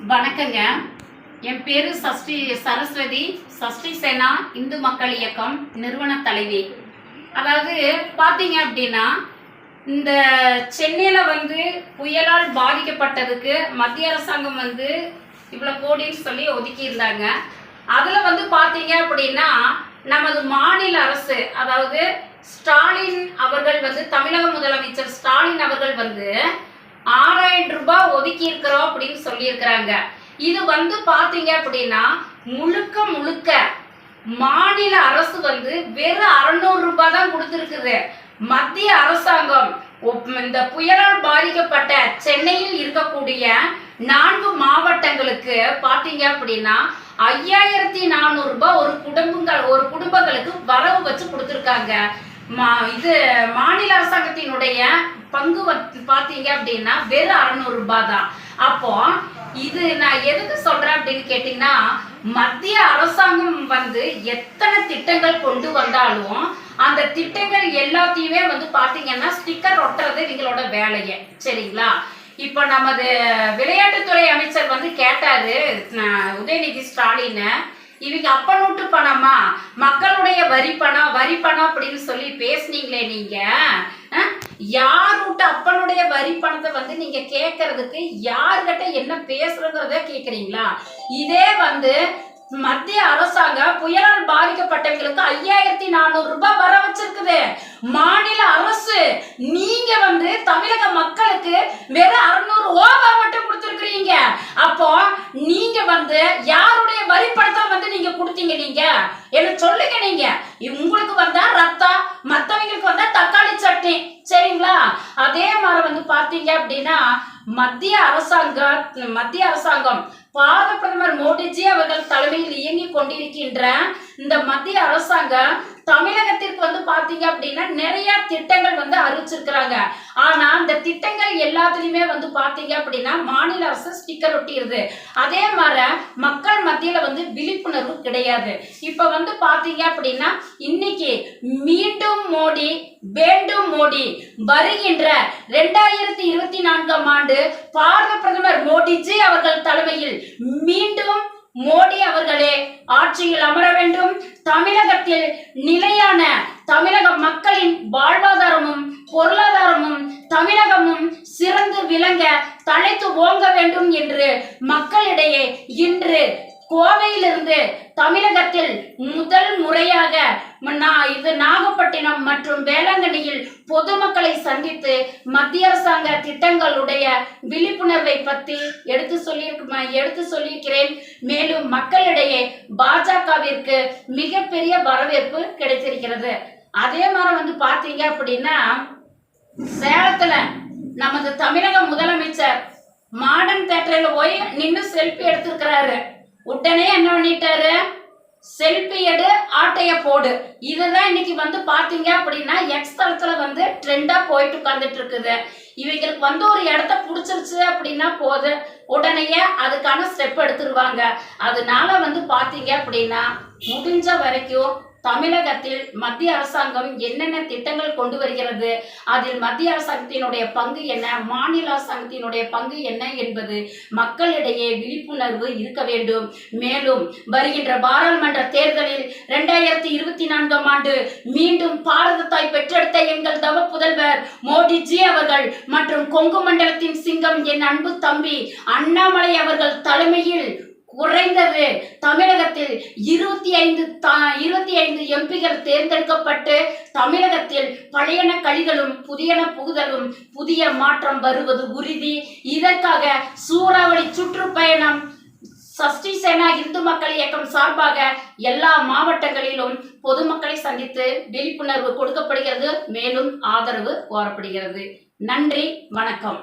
வணக்கங்க. என் பேரு சரஸ்வதி. சஷ்டி சேனா இந்து மக்கள் இயக்கம் நிறுவன தலைவி. அதாவது பார்த்தீங்க அப்படின்னா, இந்த சென்னையில் புயலால் பாதிக்கப்பட்டதுக்கு மத்திய அரசாங்கம் இவ்வளோ கோடின்னு சொல்லி ஒதுக்கியிருந்தாங்க. அதில் பார்த்தீங்க அப்படின்னா, நமது மாநில அரசு, அதாவது ஸ்டாலின் அவர்கள் தமிழக முதலமைச்சர் ஸ்டாலின் அவர்கள் 6000 ரூபாய் ஒதுக்கி இருக்கிறோம் அப்படின்னு சொல்லியிருக்கிறாங்க. இது பாத்தீங்க அப்படின்னா முழுக்க மாநில அரசு வெறும் 600 ரூபாய் தான் கொடுத்துருக்குது. மத்திய அரசாங்கம் இந்த புயலால் பாதிக்கப்பட்ட சென்னையில் இருக்கக்கூடிய 4 மாவட்டங்களுக்கு பாத்தீங்க அப்படின்னா 5400 ரூபாய் ஒரு குடும்பங்களுக்கு வரவு வச்சு கொடுத்துருக்காங்க. இது மாநில அரசாங்கத்தினுடைய பங்கு பாத்தீங்க அப்படின்னா வெறும் 600 ரூபாய் தான். அப்போ இது நான் எதுக்கு சொல்றேன் அப்படின்னு கேட்டீங்கன்னா, மத்திய அரசாங்கம் எத்தனை திட்டங்கள் கொண்டு வந்தாலும் அந்த திட்டங்கள் எல்லாத்தையுமே பாத்தீங்கன்னா ஸ்டிக்கர் ஒட்டுறது இவங்களோட வேலையே. சரிங்களா? இப்ப நமது விளையாட்டுத்துறை அமைச்சர் கேட்டாரு உதயநிதி ஸ்டாலின், இவங்க அப்ப நோட்டு பணமா, மக்களுடைய வரி பணம் அப்படின்னு சொல்லி பேசுனீங்களே, நீங்க யார் விட்டு அப்பனுடைய வரி பணத்தை நீங்க கேட்கறதுக்கு யாருகிட்ட என்ன பேசுறங்கிறத கேக்குறீங்களா? இதே மத்திய அரசாங்கம் புயலால் பாதிக்கப்பட்டவங்களுக்கு 5400 ரூபாய் வர வச்சிருக்குது. மாநில அரசு நீங்க தமிழக மக்களுக்கு வெறும் 600 ரூபாய் மட்டும் கொடுத்துருக்கீங்க. அப்போ நீங்க யாருடைய வரி பணத்தை நீங்க கொடுத்தீங்க? நீங்க என்ன சொல்லுங்க. நீங்க உங்களுக்கு ரத்தம், மத்தவங்களுக்கு தக்காளி சட்னி. சரிங்களா? அதே மாதிரி பாத்தீங்க அப்படின்னா மத்திய அரசாங்கம் பாரத பிரதமர் மோடிஜி அவர்கள் தலைமையில் இயங்கி கொண்டிருக்கின்ற இந்த மத்திய அரசாங்கம் தமிழகத்திற்கு பாத்தீங்க அப்படின்னா நிறைய திட்டங்கள் அறிவிச்சிருக்கிறாங்க. ஆனா அந்த திட்டங்கள் எல்லாத்துலயுமே பாத்தீங்க அப்படின்னா மாநில அரசு ஸ்டிக்கர் ஒட்டிடுது. அதே மாதிரி மக்கள் மத்தியில விழிப்புணர்வு கிடையாது. இப்ப பாத்தீங்க அப்படின்னா இன்னைக்கு மீண்டும் மோடி வேண்டும் மோடி வருகின்ற 2024ஆம் ஆண்டு பாரத பிரதமர் மோடிஜி அவர்கள் தலைமையில் மீண்டும் மோடி அவர்களே ஆட்சியில் அமர வேண்டும். தமிழகத்தில் நிலையான தமிழக மக்களின் வாழ்வாதாரமும் பொருளாதாரமும் தமிழகமும் சிறந்து விளங்க தழைத்து ஓங்க வேண்டும் என்று மக்களிடையே இன்று கோவையிலிருந்து தமிழகத்தில் முதல் முறையாக நாகப்பட்டினம் மற்றும் வேளாங்கண்ணியில் பொதுமக்களை சந்தித்து மத்திய அரசாங்க திட்டங்களுடைய விழிப்புணர்வை பற்றி எடுத்து சொல்லியிருக்கிறேன். மேலும் மக்களிடையே பாஜகவிற்கு மிகப்பெரிய வரவேற்பு கிடைத்திருக்கிறது. அதே மாதிரி பாத்தீங்க அப்படின்னா சேலத்துல நமது தமிழக முதலமைச்சர் மாடர்ன் தியேட்டர்ல போய் நின்று செல்ஃபி எடுத்திருக்கிறாரு. உடனே என்ன பண்ணிட்டாரு, செல்ஃபி எடு ஆட்டைய போடு. இதுதான் இன்னைக்கு பாத்தீங்க அப்படின்னா எக்ஸ் தளத்துல ட்ரெண்டா போயிட்டு உட்கார்ந்துட்டு இருக்குது. இவங்களுக்கு ஒரு இடத்த புடிச்சிருச்சு அப்படின்னா போது உடனேயே அதுக்கான ஸ்டெப் எடுத்துருவாங்க. அதனால பாத்தீங்க அப்படின்னா முடிஞ்ச வரைக்கும் தமிழகத்தில் மத்திய அரசாங்கம் என்னென்ன திட்டங்கள் கொண்டு வருகிறது, அதில் மத்திய அரசாங்கத்தினுடைய பங்கு என்ன, மாநில அரசாங்கத்தினுடைய பங்கு என்ன என்பது மக்களிடையே விழிப்புணர்வு இருக்க வேண்டும். மேலும் வருகின்ற பாராளுமன்ற தேர்தலில் 2024ஆம் ஆண்டு மீண்டும் பாரத தாய் பெற்றெடுத்த எங்கள் தவ புதல்வர் மோடிஜி அவர்கள் மற்றும் கொங்கு மண்டலத்தின் சிங்கம் என் அன்பு தம்பி அண்ணாமலை அவர்கள் தலைமையில் குறைந்தது தமிழகத்தில் 25 எம்பிகள் தேர்ந்தெடுக்கப்பட்டு தமிழகத்தில் பழையன கழிகளும் புதியன புகுதலும் புதிய மாற்றம் வருவது உறுதி. இதற்காக சூறாவளி சுற்றுப்பயணம் சஷ்டி சேனா இந்து மக்கள் இயக்கம் சார்பாக எல்லா மாவட்டங்களிலும் பொதுமக்களை சந்தித்து விழிப்புணர்வு கொடுக்கப்படுகிறது. மேலும் ஆதரவு கோரப்படுகிறது. நன்றி, வணக்கம்.